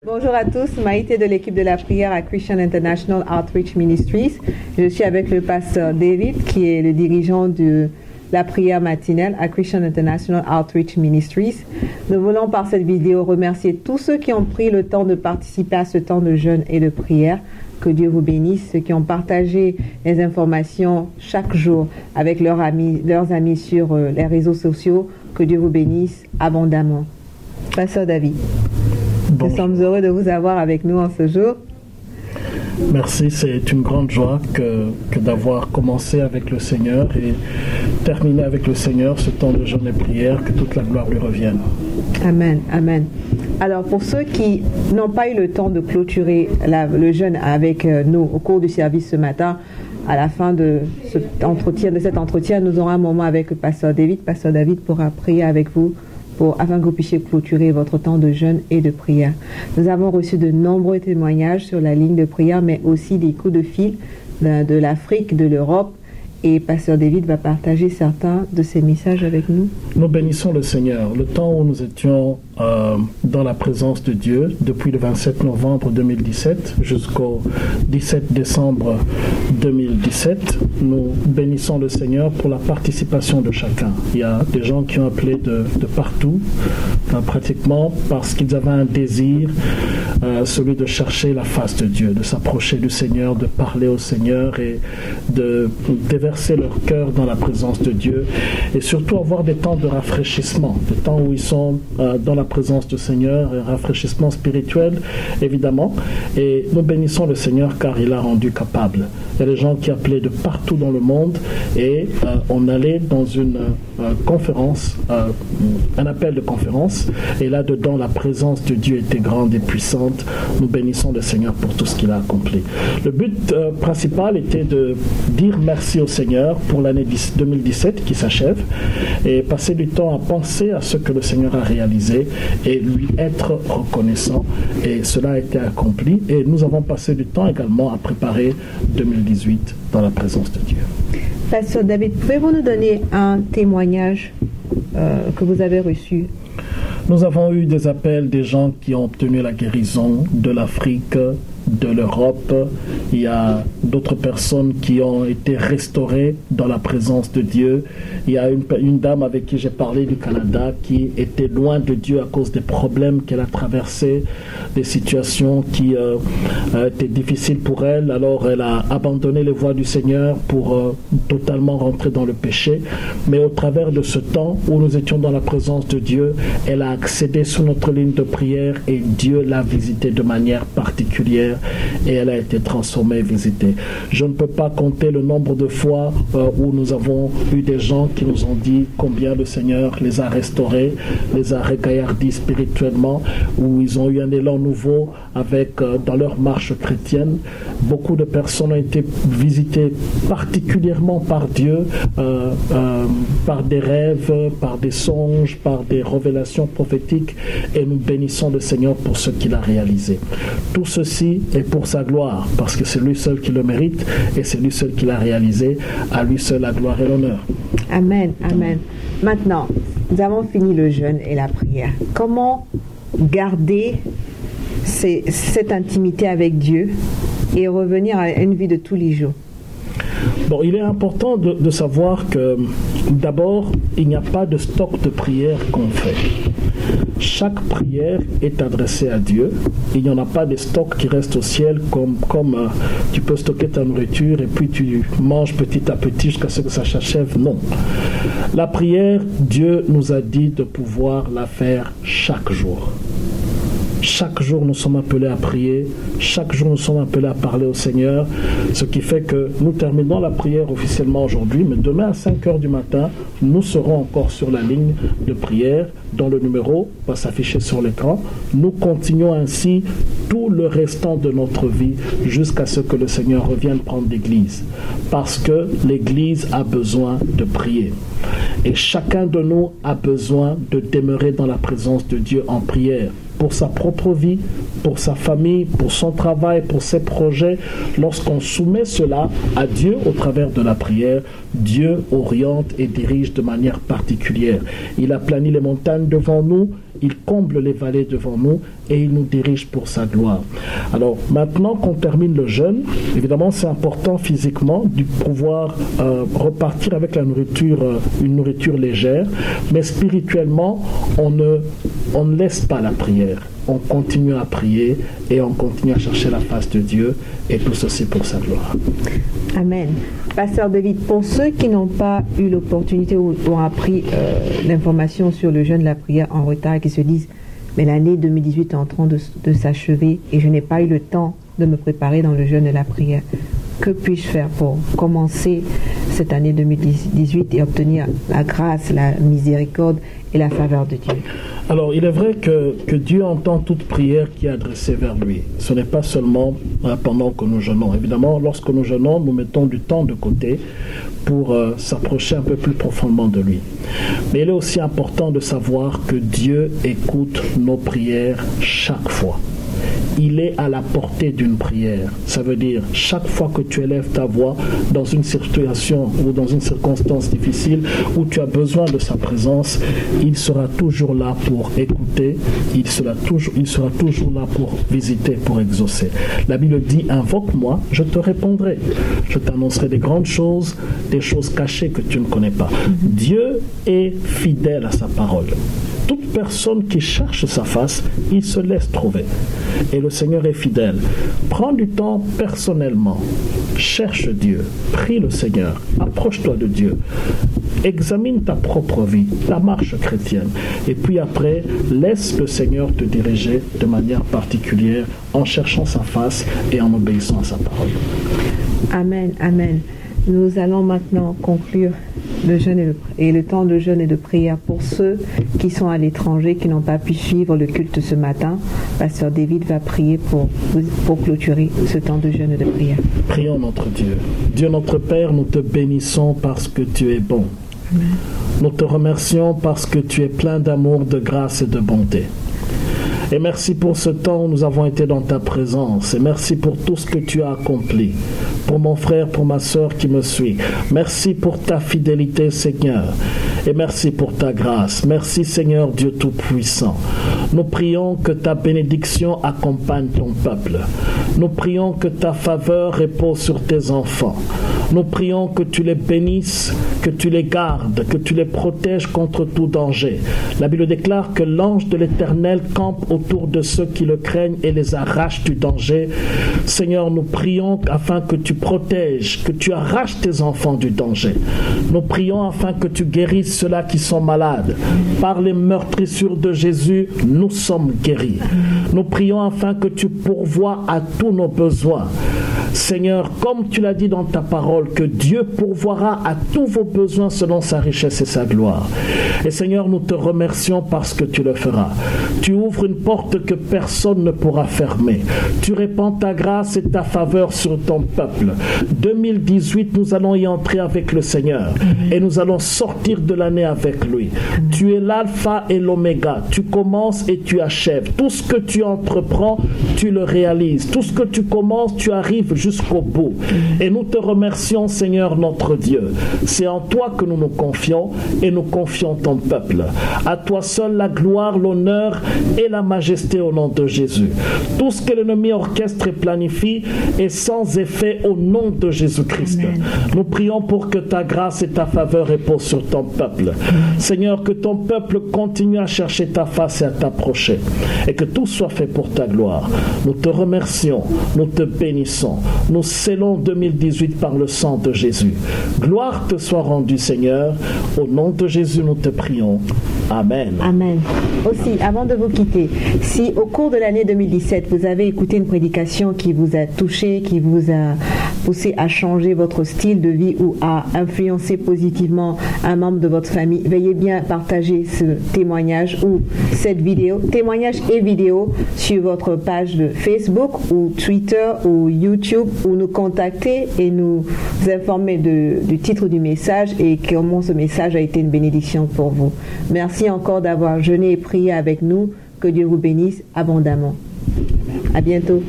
Bonjour à tous, Maïté de l'équipe de la prière à Christian International Outreach Ministries. Je suis avec le pasteur David qui est le dirigeant de la prière matinale à Christian International Outreach Ministries. Nous voulons par cette vidéo remercier tous ceux qui ont pris le temps de participer à ce temps de jeûne et de prière. Que Dieu vous bénisse, ceux qui ont partagé les informations chaque jour avec leurs amis sur les réseaux sociaux. Que Dieu vous bénisse abondamment. Pasteur David. Bonjour. Nous sommes heureux de vous avoir avec nous en ce jour. Merci, c'est une grande joie que d'avoir commencé avec le Seigneur et terminé avec le Seigneur ce temps de jeûne et prière, que toute la gloire lui revienne. Amen, amen. Alors pour ceux qui n'ont pas eu le temps de clôturer le jeûne avec nous au cours du service ce matin, à la fin de cet entretien, nous aurons un moment avec le pasteur David. Pasteur David pourra prier avec vous afin que vous puissiez clôturer votre temps de jeûne et de prière. Nous avons reçu de nombreux témoignages sur la ligne de prière, mais aussi des coups de fil de l'Afrique, de l'Europe. Et pasteur David va partager certains de ces messages avec nous. Nous bénissons le Seigneur. Le temps où nous étions dans la présence de Dieu, depuis le 27 novembre 2017 jusqu'au 17 décembre 2017, nous bénissons le Seigneur pour la participation de chacun. Il y a des gens qui ont appelé de partout, pratiquement parce qu'ils avaient un désir, celui de chercher la face de Dieu, de s'approcher du Seigneur, de parler au Seigneur et de déverser leur cœur dans la présence de Dieu et surtout avoir des temps de rafraîchissement, des temps où ils sont dans la présence du Seigneur, un rafraîchissement spirituel évidemment, et nous bénissons le Seigneur car il a rendu capable. Il y a des gens qui appelaient de partout dans le monde et on allait dans une conférence, un appel de conférence, et là-dedans la présence de Dieu était grande et puissante. Nous bénissons le Seigneur pour tout ce qu'il a accompli. Le but principal était de dire merci au Seigneur pour l'année 2017 qui s'achève et passer du temps à penser à ce que le Seigneur a réalisé et lui être reconnaissant, et cela a été accompli et nous avons passé du temps également à préparer 2018 dans la présence de Dieu. Pasteur David, pouvez-vous nous donner un témoignage que vous avez reçu? Nous avons eu des appels des gens qui ont obtenu la guérison de l'Afrique, de l'Europe. Il y a d'autres personnes qui ont été restaurées dans la présence de Dieu. Il y a une dame avec qui j'ai parlé du Canada qui était loin de Dieu à cause des problèmes qu'elle a traversés, des situations qui étaient difficiles pour elle. Alors elle a abandonné les voies du Seigneur pour totalement rentrer dans le péché. Mais au travers de ce temps où nous étions dans la présence de Dieu, elle a accédé sur notre ligne de prière et Dieu l'a visitée de manière particulière. Et elle a été transformée et visitée. Je ne peux pas compter le nombre de fois où nous avons eu des gens qui nous ont dit combien le Seigneur les a restaurés, les a régaillardis spirituellement, où ils ont eu un élan nouveau avec dans leur marche chrétienne. Beaucoup de personnes ont été visitées particulièrement par Dieu, par des rêves, par des songes, par des révélations prophétiques, et nous bénissons le Seigneur pour ce qu'il a réalisé. Tout ceci et pour sa gloire, parce que c'est lui seul qui le mérite et c'est lui seul qui l'a réalisé. À lui seul la gloire et l'honneur. Amen, amen. Maintenant, nous avons fini le jeûne et la prière. Comment garder cette intimité avec Dieu et revenir à une vie de tous les jours? Bon, il est important de savoir que d'abord, il n'y a pas de stock de prière qu'on fait. Chaque prière est adressée à Dieu. Il n'y en a pas de stocks qui restent au ciel comme tu peux stocker ta nourriture et puis tu manges petit à petit jusqu'à ce que ça s'achève. Non. La prière, Dieu nous a dit de pouvoir la faire chaque jour. Chaque jour, nous sommes appelés à prier. Chaque jour, nous sommes appelés à parler au Seigneur. Ce qui fait que nous terminons la prière officiellement aujourd'hui, mais demain à 5 heures du matin, nous serons encore sur la ligne de prière dont le numéro va s'afficher sur l'écran. Nous continuons ainsi tout le restant de notre vie jusqu'à ce que le Seigneur revienne prendre l'Église. Parce que l'Église a besoin de prier. Et chacun de nous a besoin de demeurer dans la présence de Dieu en prière. Pour sa propre vie, pour sa famille, pour son travail, pour ses projets. Lorsqu'on soumet cela à Dieu au travers de la prière, Dieu oriente et dirige de manière particulière. Il a plani les montagnes devant nous il comble les vallées devant nous et il nous dirige pour sa gloire. Alors maintenant qu'on termine le jeûne, évidemment c'est important physiquement de pouvoir repartir avec la nourriture, une nourriture légère, mais spirituellement on ne laisse pas la prière. On continue à prier et on continue à chercher la face de Dieu et tout ceci pour sa gloire. Amen. Pasteur David, pour ceux qui n'ont pas eu l'opportunité ou ont appris l'information sur le jeûne de la prière en retard et qui se disent mais l'année 2018 est en train de s'achever et je n'ai pas eu le temps de me préparer dans le jeûne de la prière, que puis-je faire pour commencer cette année 2018 et obtenir la grâce, la miséricorde et la faveur de Dieu? Alors, il est vrai que Dieu entend toute prière qui est adressée vers lui. Ce n'est pas seulement pendant que nous jeûnons. Évidemment, lorsque nous jeûnons, nous mettons du temps de côté pour s'approcher un peu plus profondément de lui. Mais il est aussi important de savoir que Dieu écoute nos prières chaque fois. Il est à la portée d'une prière. Ça veut dire, chaque fois que tu élèves ta voix dans une situation ou dans une circonstance difficile où tu as besoin de sa présence, il sera toujours là pour écouter, il sera toujours là pour visiter, pour exaucer. La Bible dit, invoque-moi, je te répondrai. Je t'annoncerai des grandes choses, des choses cachées que tu ne connais pas. Dieu est fidèle à sa parole. Toute personne qui cherche sa face, il se laisse trouver. Et le Seigneur est fidèle. Prends du temps personnellement. Cherche Dieu. Prie le Seigneur. Approche-toi de Dieu. Examine ta propre vie, ta marche chrétienne. Et puis après, laisse le Seigneur te diriger de manière particulière en cherchant sa face et en obéissant à sa parole. Amen, amen. Nous allons maintenant conclure le jeûne et le temps de jeûne et de prière pour ceux qui sont à l'étranger, qui n'ont pas pu suivre le culte ce matin. Pasteur David va prier pour clôturer ce temps de jeûne et de prière. Prions notre Dieu. Dieu notre Père, nous te bénissons parce que tu es bon. Amen. Nous te remercions parce que tu es plein d'amour, de grâce et de bonté. Et merci pour ce temps où nous avons été dans ta présence. Et merci pour tout ce que tu as accompli. Pour mon frère, pour ma sœur qui me suit. Merci pour ta fidélité, Seigneur. Et merci pour ta grâce. Merci, Seigneur Dieu Tout-Puissant. Nous prions que ta bénédiction accompagne ton peuple. Nous prions que ta faveur repose sur tes enfants. Nous prions que tu les bénisses, que tu les gardes, que tu les protèges contre tout danger. La Bible déclare que l'ange de l'Éternel campe autour de ceux qui le craignent et les arrache du danger. Seigneur, nous prions afin que tu protèges, que tu arraches tes enfants du danger. Nous prions afin que tu guérisses ceux-là qui sont malades. Par les meurtrissures de Jésus, nous sommes guéris. Nous prions afin que tu pourvoies à tous nos besoins. Seigneur, comme tu l'as dit dans ta parole, que Dieu pourvoira à tous vos besoins selon sa richesse et sa gloire. Et Seigneur, nous te remercions parce que tu le feras. Tu ouvres une porte que personne ne pourra fermer. Tu répands ta grâce et ta faveur sur ton peuple. 2018, nous allons y entrer avec le Seigneur et nous allons sortir de l'année avec lui. Tu es l'alpha et l'oméga. Tu commences et tu achèves. Tout ce que tu entreprends, tu le réalises. Tout ce que tu commences, tu arrives jusqu'au bout. Et nous te remercions, Seigneur notre Dieu. C'est en toi que nous nous confions et nous confions ton peuple. À toi seul la gloire, l'honneur et la majesté au nom de Jésus. Tout ce que l'ennemi orchestre et planifie est sans effet au nom de Jésus-Christ. Amen. Nous prions pour que ta grâce et ta faveur reposent sur ton peuple. Seigneur, que ton peuple continue à chercher ta face et à t'approcher. Et que tout soit fait pour ta gloire. Nous te remercions, nous te bénissons. Nous scellons 2018 par le sang de Jésus. Gloire te soit rendue, Seigneur. Au nom de Jésus, nous te prions. Amen. Amen. Aussi, avant de vous quitter, si au cours de l'année 2017, vous avez écouté une prédication qui vous a touché, qui vous a poussé à changer votre style de vie ou à influencer positivement un membre de votre famille, veuillez bien partager ce témoignage ou cette vidéo, témoignage et vidéo, sur votre page de Facebook ou Twitter ou YouTube, ou nous contacter et nous informer du titre du message et comment ce message a été une bénédiction pour vous. Merci encore d'avoir jeûné et prié avec nous. Que Dieu vous bénisse abondamment. À bientôt.